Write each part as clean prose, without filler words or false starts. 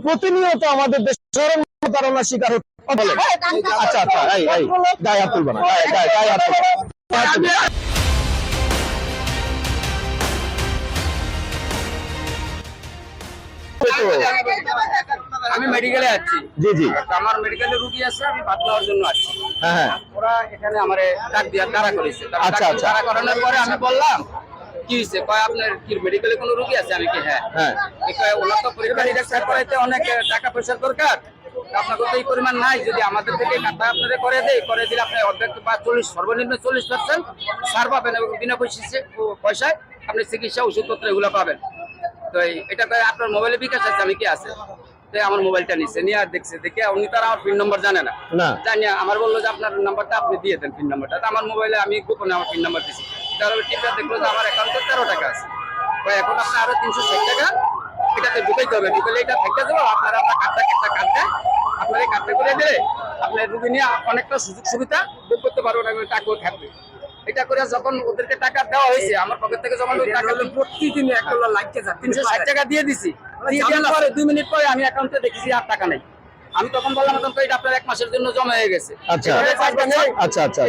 প্রতিনিয়ত আমাদের দেশের প্রতারণার শিকার হচ্ছে। আচ্ছা আচ্ছা, গায়ে হাত তুলবে না, গায়ে হাত তুলবে না। আমি মেডিকেলে আছি। জি জি, আমার মেডিকেলে রুগী আছে, আমি ভাত খাওয়ার জন্য আছি। হ্যাঁ, ওরা এখানে আমার ডাক দিয়ে তাড়া করেছে। আচ্ছা আচ্ছা, তাড়া করানোর পরে আমি বললাম কি হয়েছে, কয় আপনার কি মেডিকেলে কোনো রুগী আছে? আমি কি হ্যাঁ। ওনার তো পরীক্ষা নিরীক্ষা করাইতে অনেক টাকা পয়সার দরকার, আপনার তো এই পরিমাণ নাই। যদি আমাদের থেকে টাকা আপনাদের করে দিলে আপনি অর্ধেক বা 40 সর্বনিম্ন 40% ছাড় পাবেন এবং বিনা পয়সায় আপনি চিকিৎসা ওষুধপত্র এগুলো পাবেন। তো এটা আপনার মোবাইলে বিকাশ আছে, আমি কি আছে আমার মোবাইলটা নিচ্ছে, নিয়ে আর দেখছে, দেখে উনি তার আমার পিন নম্বর জানে না, জানিয়ে আমার বললো যে আপনার নাম্বারটা আপনি দিয়ে দেন, পিন নাম্বারটা। আমার মোবাইলে আমি গোপনে আমার পিন নাম্বার দিচ্ছি, তারপরে টিপে দেখলো যে আমার অ্যাকাউন্টে 13 টাকা আছে। এখন আপনার আরো 360 টাকা এটাতে ঢুকাইতে হবে, ঢুকালে এটা থেকে দেবো। আপনারা একটা কার্ড দেয়, আপনার এই কার্ডটা করে দিলে আপনার রুগী নিয়ে অনেকটা সুযোগ সুবিধা ভোগ করতে পারবেন এবং টাকাও থাকবে। এটা করে যখন ওদেরকে টাকা দেওয়া হয়েছে আমার পকেট থেকে জমা টাকা প্রতিদিন 1 ডলার লাগছে, 360 টাকা দিয়ে দিছি। 2 মিনিট পরে আমি অ্যাকাউন্টে দেখেছি আর টাকা নেই। আমি তখন বললাম তো এটা আপনার 1 মাসের জন্য জমা হয়ে গেছে। আচ্ছা আচ্ছা,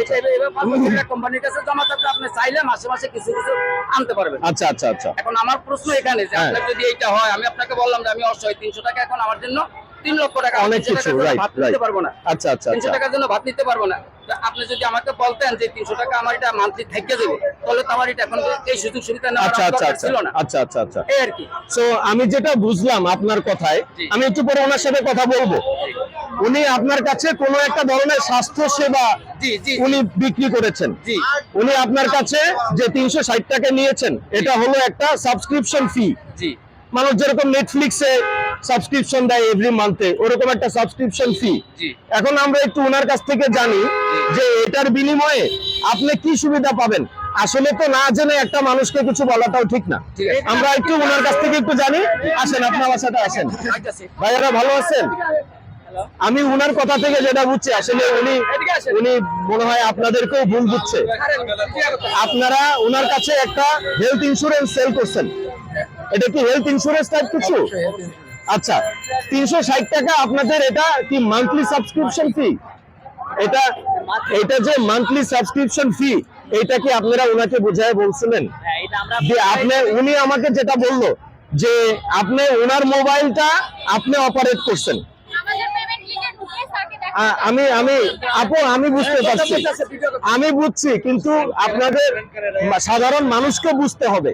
কোম্পানির কাছে জমা থাকলে আপনি চাইলে মাসে মাসে কিছু কিছু আনতে পারবেন। আচ্ছা আচ্ছা আচ্ছা, এখন আমার প্রশ্ন এখানে যে আপনার যদি এইটা হয়, আমি আপনাকে বললাম যে আমি অসহায়, 300 টাকা এখন আমার জন্য 3 লক্ষ টাকা, অনেক কিছু, ভাত নিতে পারবো না। আচ্ছা আচ্ছা, 300 টাকার জন্য ভাত নিতে পারবো না। আপনি যদি আমাকে বলতেন যে 300 টাকা আমার এটা মান্থলি থেকে দেবো, তাহলে তো আমার এটা এখন এই সুযোগ সুবিধা নেওয়ার দরকার ছিল না। আচ্ছা আচ্ছা আচ্ছা, এই আর কি। সো আমি যেটা বুঝলাম আপনার কথায়, আমি একটু পরে ওনার সাথে কথা বলবো। উনি আপনার কাছে কোনো একটা ধরনের স্বাস্থ্য সেবা উনি বিক্রি করেছেন। উনি আপনার কাছে যে 360 টাকা নিয়েছেন, এটা হলো একটা সাবস্ক্রিপশন ফি। মানুষ যেরকম নেটফ্লিক্সে সাবস্ক্রিপশন দেয় এভরি মান্থে, ওরকম একটা সাবস্ক্রিপশন ফি। এখন আমরা একটু ওনার কাছ থেকে জানি যে এটার বিনিময়ে আপনি কি সুবিধা পাবেন। আসলে তো না জেনে একটা মানুষকে কিছু বলাটাও ঠিক না। আমরা একটু ওনার কাছ থেকে একটু জানি। আসেন, আপনার বাসাটা আসেন। ভাইয়ারা ভালো আছেন? আমি উনার কথা থেকে যেটা বুঝছি, আসলে উনি মনে হয় আপনাদেরকেও ভুল বুঝছে। আপনারা উনার কাছে একটা হেলথ ইন্স্যুরেন্স সেল করছেন। এটা কি হেলথ ইন্স্যুরেন্স টাইপ কিছু? আচ্ছা, 360 টাকা আপনাদের, এটা কি মান্থলি সাবস্ক্রিপশন ফি? এটা যে মান্থলি সাবস্ক্রিপশন ফি, এটা কি আপনারা উনাকে বুঝায় বলছিলেন? উনি আমাকে যেটা বললো যে আপনি ওনার মোবাইলটা আপনি অপারেট করছেন। আমি বুঝতে পারছি, আমি বুঝছি, কিন্তু আপনাদের সাধারণ মানুষকে বুঝতে হবে।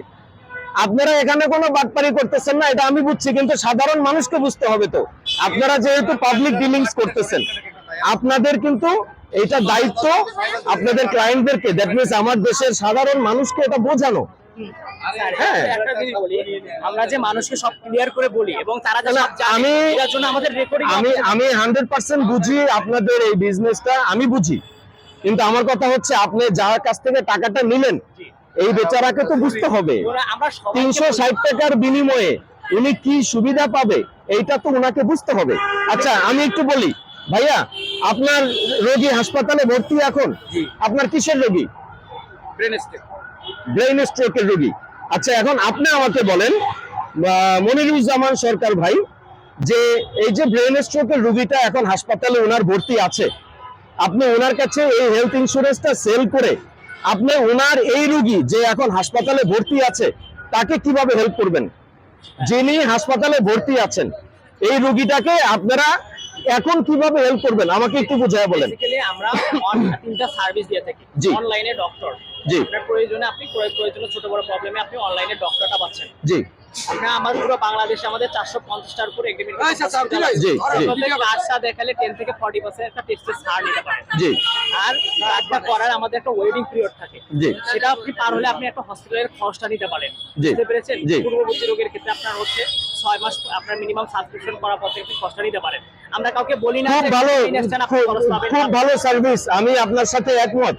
আপনারা এখানে কোনো বাটপারি করতেছেন না, এটা আমি বুঝছি, কিন্তু সাধারণ মানুষকে বুঝতে হবে। তো আপনারা যেহেতু পাবলিক ডিলিংস করতেছেন, আপনাদের কিন্তু এটা দায়িত্ব আপনাদের ক্লায়েন্টদেরকে, দ্যাট মিনস আমার দেশের সাধারণ মানুষকে এটা বোঝানো। হ্যাঁ, আমরা যে মানুষকে সব ক্লিয়ার করে বলি এবং তারা আমি 100% বুঝি আপনাদের এই বিজনেসটা, আমি বুঝি, কিন্তু আমার কথা হচ্ছে আপনি যার কাছ থেকে টাকাটা নিলেন, এই বেচারাকে তো বুঝতে হবে 360 টাকার বিনিময়ে উনি কি সুবিধা পাবে, এইটা তো উনাকে বুঝতে হবে। আচ্ছা, আমি একটু বলি ভাইয়া, আপনার রোগী হাসপাতালে ভর্তি এখন, আপনার কিসের রোগী? ব্রেন স্ট্রোকের রোগী। আচ্ছা, এখন আপনি আমাকে বলেন মনিরুজ্জামান সরকার ভাই, যে এই যে ব্রেন স্ট্রোকের রোগীটা এখন হাসপাতালে ওনার ভর্তি আছে, আপনি ওনার কাছে এই হেলথ ইন্স্যুরেন্সটা সেল করে আপনি ওনার এই রোগী যে এখন হাসপাতালে ভর্তি আছে তাকে কিভাবে হেল্প করবেন? যিনি হাসপাতালে ভর্তি আছেন এই রোগীটাকে আপনারা এখন কিভাবে হেল্প করবেন আমাকে একটু বুঝায় বলেন। আমরা 3টা সার্ভিস দিয়ে থাকি। অনলাইনে ডক্টর, আপনার প্রয়োজনে আপনি প্রয়োজনে ছোট বড় প্রবলেমে আপনি অনলাইনে ডক্টরটা পাচ্ছেন। জি, আমরা আমার পুরো বাংলাদেশে আমাদের 450টার উপরে এগ্রিমেন্ট দেখালে 10 থেকে 40% একটা টেস্টের ছাড় নিতে পারেন। জি, আর কার্ডটা করার আমাদের একটা ওয়েটিং পিরিয়ড থাকে, সেটা আপনি পার হলে আপনি একটা হসপিটালের খরচটা নিতে পারেন। বুঝতে পেরেছেন? পূর্ববর্তী রোগের ক্ষেত্রে আপনার হচ্ছে 6 মাস আপনার মিনিমাম সাবস্ক্রিপশন করার পর থেকে খরচটা নিতে পারেন। আমরা কাউকে বলি না খুব ভালো সার্ভিস, আমি আপনার সাথে একমত।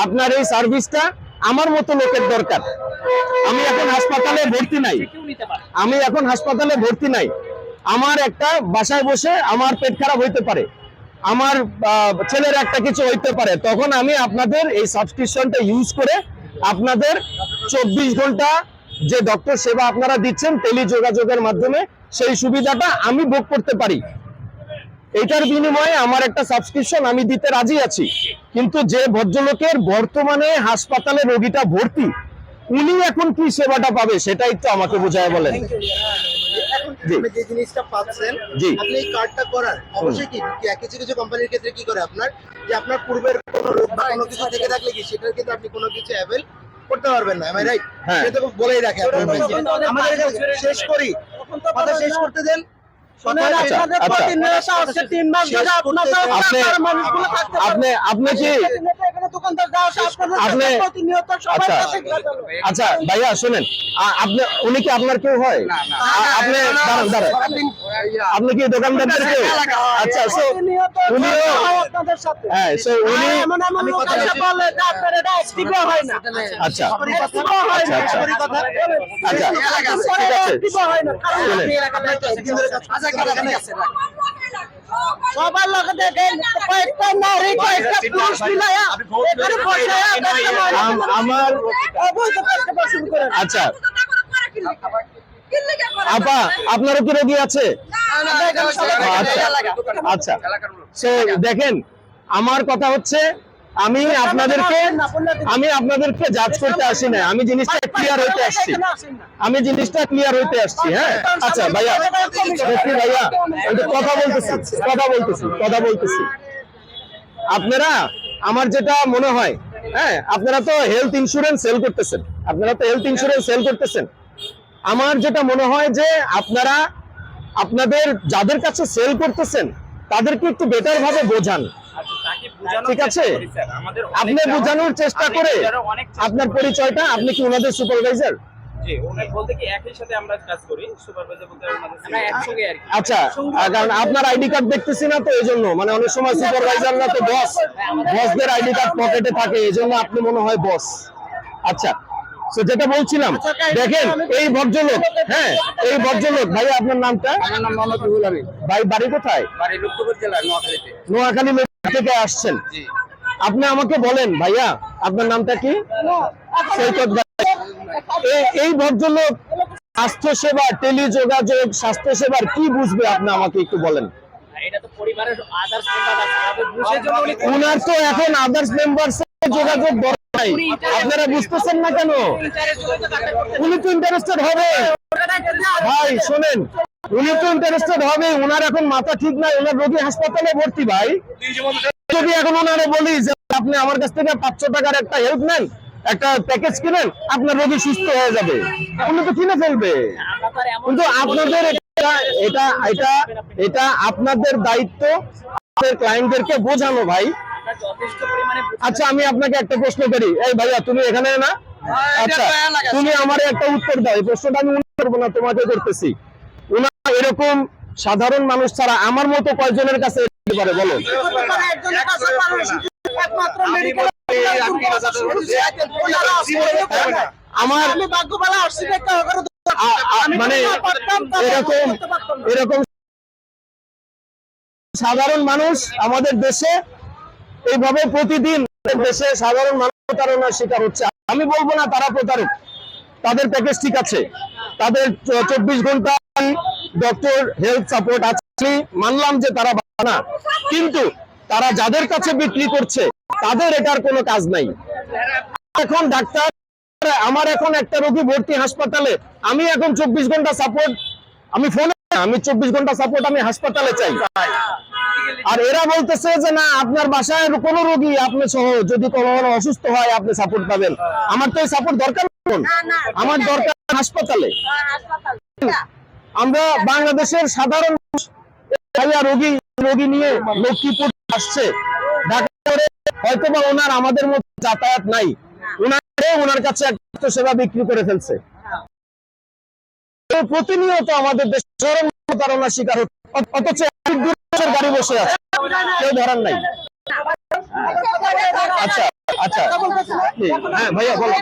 আপনার এই সার্ভিসটা আমার মতো লোকের দরকার। আমি এখন হাসপাতালে ভর্তি নাই, আমার একটা বাসায় বসে আমার পেট খারাপ হইতে পারে, আমার ছেলের একটা কিছু হইতে পারে, তখন আমি আপনাদের এই সাবস্ক্রিপশনটা ইউজ করে আপনাদের 24 ঘন্টা যে ডক্টর সেবা আপনারা দিচ্ছেন টেলি যোগাযোগের মাধ্যমে, সেই সুবিধাটা আমি ভোগ করতে পারি। এটার বিনিময়ে আমার একটা সাবস্ক্রিপশন আমি দিতে রাজি আছি। কিন্তু যে ভদ্রলোকের বর্তমানে হাসপাতালে রোগীটা ভর্তি, উনি এখন কি সেবাটা পাবে সেটা একটু আমাকে বোঝায় বলেন। জি। আপনি যে জিনিসটা পাচ্ছেন, জি। আপনি এই কার্ডটা করার অবশ্যই কি কিছু কিছু কোম্পানির ক্ষেত্রে কি করে আপনার যে আপনার পূর্বের কোনো রোগ বা কোনো কিছু থেকে থাকলে কি সেটার ক্ষেত্রে আপনি কোনো কিছু অ্যাভেল করতে পারবেন না, আমি রাইট? হ্যাঁ। এটা তো বলেই রাখে আপনার ভাই। আমাদের এটা শেষ করি, কথা শেষ করতে দেন। আচ্ছা, আচ্ছা। আপনি কি আপনি আচ্ছা আচ্ছা ভাইয়া শোনেন, আপনি উনি কি আপনার কেউ হয়? না, না। আপনি দাঁড়ান দাঁড়ান, আপনি কি দোকানদারদের কেউ? আচ্ছা, so উনিও হ্যাঁ, so উনি আচ্ছা আচ্ছা আচ্ছা আচ্ছা ঠিক আছে, শুনেন। সবার লোকে দেখেন কয়েকটা নারী কয়েকটা পুরুষ মিলায়া এখানে বসে আমার অবৈধ কাজ শুরু করে। আচ্ছা আপা, আপনারও কি রোগী আছে? আচ্ছা, সো দেখেন, আমার কথা হচ্ছে আমি আপনাদেরকে জাজ করতে আসি না, আমি জিনিসটা ক্লিয়ার হইতে আসছি, হ্যাঁ। আচ্ছা ভাইয়া, ভাইয়া আমি কথা বলতেছি। আপনারা, আমার যেটা মনে হয়, হ্যাঁ, আপনারা তো হেলথ ইন্স্যুরেন্স সেল করতেছেন, আমার যেটা মনে হয় যে আপনারা আপনাদের যাদের কাছে সেল করতেছেন তাদেরকে একটু বেটার ভাবে বোঝান, ঠিক আছে? আপনি বোঝানোর চেষ্টা করে, আপনার পরিচয়টা, আপনি কি ওনাদের সুপারভাইজার? জি, ওনার বলতে কি একই সাথে আমরা কাজ করি, সুপারভাইজার বলতে আমরা একসঙ্গে আর কি। আচ্ছা, কারণ আপনার আইডি কার্ড দেখতেছি না, তো এই জন্য, মানে অনেক সময় সুপারভাইজাররা তো বসদের আইডি কার্ড পকেটে থাকে, এই জন্য আপনি মনে হয় বস। আচ্ছা, তো যেটা বলছিলাম, দেখেন এই ভদ্রলোক, হ্যাঁ, এই ভদ্রলোক, ভাই আপনার নামটা? আমার নাম মোহাম্মদ রুহুল আমিন। ভাই বাড়ি কোথায়? বাড়ি লক্ষ্মীপুর জেলা নোয়াখালীতে। নোয়াখালী থেকে আসছেন? জি। আপনি আমাকে বলেন ভাইয়া, আপনার নামটা কি? সৈকত ভাই। এই ভদ্রলোক স্বাস্থ্যসেবা, টেলিযোগাযোগ, স্বাস্থ্যসেবার কি বুঝবে আপনি আমাকে একটু বলেন। এটা তো পরিবারের আদার্স মেম্বার আছে, আমাদের বুঝের জন্য উনি উনার তো এখন আদার্স মেম্বারস যোগাযোগ দরকার নাই, আপনারা বুঝতেছেন না কেন? উনি তো ইন্টারেস্টেড হবে ভাই, শোনেন, উনি তো ইন্টারেস্টেড হবে, উনার এখন মাথা ঠিক নাই, উনার রোগী হাসপাতালে ভর্তি ভাই। যদি এখন ওনারে বলি যে আপনি আমার কাছ থেকে 500 টাকার একটা হেল্প নেন, একটা প্যাকেজ কিনেন, আপনার রোগী সুস্থ হয়ে যাবে, উনি তো কিনে ফেলবে। কিন্তু আপনাদের এটা আপনাদের দায়িত্ব, আপনাদের ক্লায়েন্টদেরকে বোঝানো ভাই। যথেষ্ট পরিমাণে আচ্ছা, আমি আপনাকে একটা প্রশ্ন করি, এই ভাইয়া তুমি এখানে না? আচ্ছা, তুমি আমারে একটা উত্তর দাও, এই প্রশ্নটা আমি উত্তর করবো না, তোমাকে করতেছি। উনারা এরকম সাধারণ মানুষ ছাড়া আমার মতো কয়জনের কাছে যেতে পারে বলো? আমার মানে এরকম সাধারণ মানুষ আমাদের দেশে এইভাবে প্রতিদিন দেশে সাধারণ মানুষ প্রতারণার শিকার হচ্ছে। আমি বলবো না তারা প্রতারক, তাদের প্যাকেজ ঠিক আছে, তাদের 24 ঘন্টা ডক্টর হেলথ সাপোর্ট আছে, মানলাম যে তারা ভালো না, কিন্তু তারা যাদের কাছে বিক্রি করছে তাদের এটার কোনো কাজ নাই। এখন ডাক্তার, আমার এখন একটা রোগী ভর্তি হাসপাতালে, আমি এখন 24 ঘন্টা সাপোর্ট, আমি ফোনে, আমি 24 ঘন্টা সাপোর্ট আমি হাসপাতালে চাই। আর এরা বলতেছে যে না, আপনার বাসায় কোনো রোগী আপনি সহ যদি কোনো অসুস্থ হয় আপনি সাপোর্ট পাবেন। আমার তো এই সাপোর্ট দরকার, আমার দরকার হাসপাতালে। আমরা বাংলাদেশের সাধারণ রোগী নিয়ে লক্ষ্মীপুর আসছে, হয়তো বা ওনার আমাদের মতো যাতায়াত নাই, ওনার কাছে একটা সেবা বিক্রি করে ফেলছে। প্রতিনিয়ত আমাদের দেশে চরম প্রতারণার শিকার হচ্ছে, অথচ গাড়ি বসে আছে, কেউ ধরার নাই। আচ্ছা আচ্ছা, হ্যাঁ ভাইয়া বলো।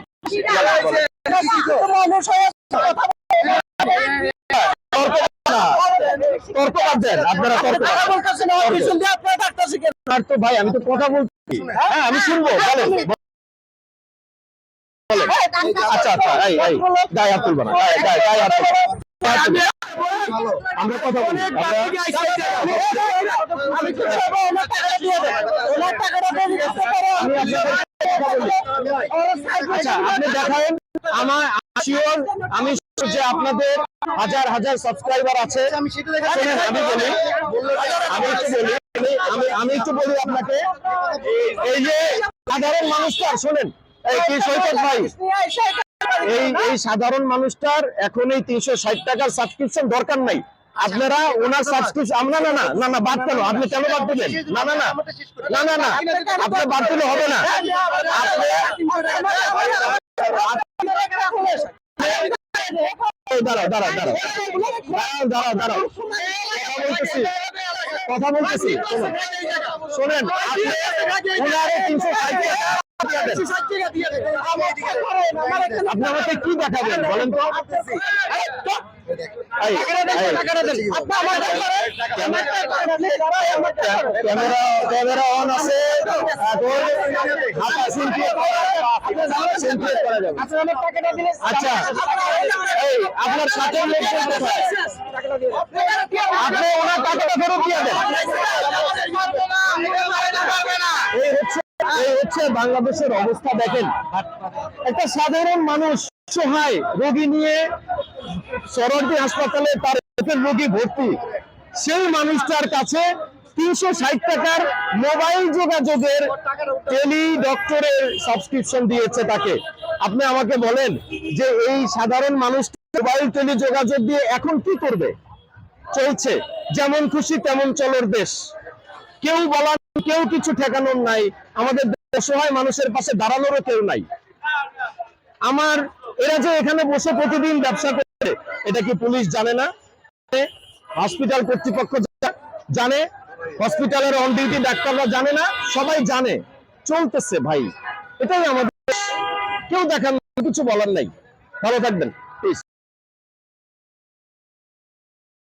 তর্ক বাদ দেন আপনারা, তো ভাই আমি তো কথা বলছি, হ্যাঁ আমি শুনবো, বলেন। আচ্ছা আচ্ছা, গায়ে হাত তুলবো না, গায়ে হাত তুলবো না। আমরা কথা বলি আমি তো সব ওনার টাকাটা দিয়ে দেব ওনার টাকাটা দিয়ে দিতে পারো আমি আচ্ছা আপনি দেখান আমার শিওর আমি sure যে আপনাদের হাজার হাজার সাবস্ক্রাইবার আছে আমি সেটা দেখা শোনেন, আমি একটু বলি আপনাকে এই যে সাধারণ মানুষটার শোনেন এই কি সৈকত ভাই এই সাধারণ মানুষটার এখন এই 360 টাকার সাবস্ক্রিপশন দরকার নাই আপনারা ওনার সাবস্ক্রিপশন না না না না না বাদ কেন আপনি কেন বাদ দিবেন না না না না না না আপনি বাদ দিলে হবে না দাঁড়াও কথা বলতেছি শোনেন ওনারে 360 আপনি আমাকে কি দেখাবেন বলেন তো ক্যামেরা অন আছে আচ্ছা আপনার সাথে আপনি ওনার টাকাটা ফেরত দিয়ে দেন এই হচ্ছে বাংলাদেশের অবস্থা দেখেন একটা সাধারণ মানুষ সহায় রোগী নিয়ে সরকারি হাসপাতালে তার রোগী ভর্তি সেই মানুষটার কাছে 360 টাকার মোবাইল যোগাযোগের টেলি ডক্টরের সাবস্ক্রিপশন দিয়েছে তাকে আপনি আমাকে বলেন যে এই সাধারণ মানুষ মোবাইল টেলি যোগাযোগ দিয়ে এখন কি করবে চলছে যেমন খুশি তেমন চলর দেশ কেউ বলার কেউ কিছু ঠেকানোর নাই আমাদের অসহায় মানুষের পাশে দাঁড়ানোরও কেউ নাই আমার এরা যে এখানে বসে প্রতিদিন ব্যবসা করে এটা কি পুলিশ জানে না হসপিটাল কর্তৃপক্ষ জানে হসপিটালের অন ডিউটি ডাক্তাররা জানে না সবাই জানে চলতেছে ভাই এটাই আমাদের কেউ দেখার কিছু বলার নাই ভালো থাকবেন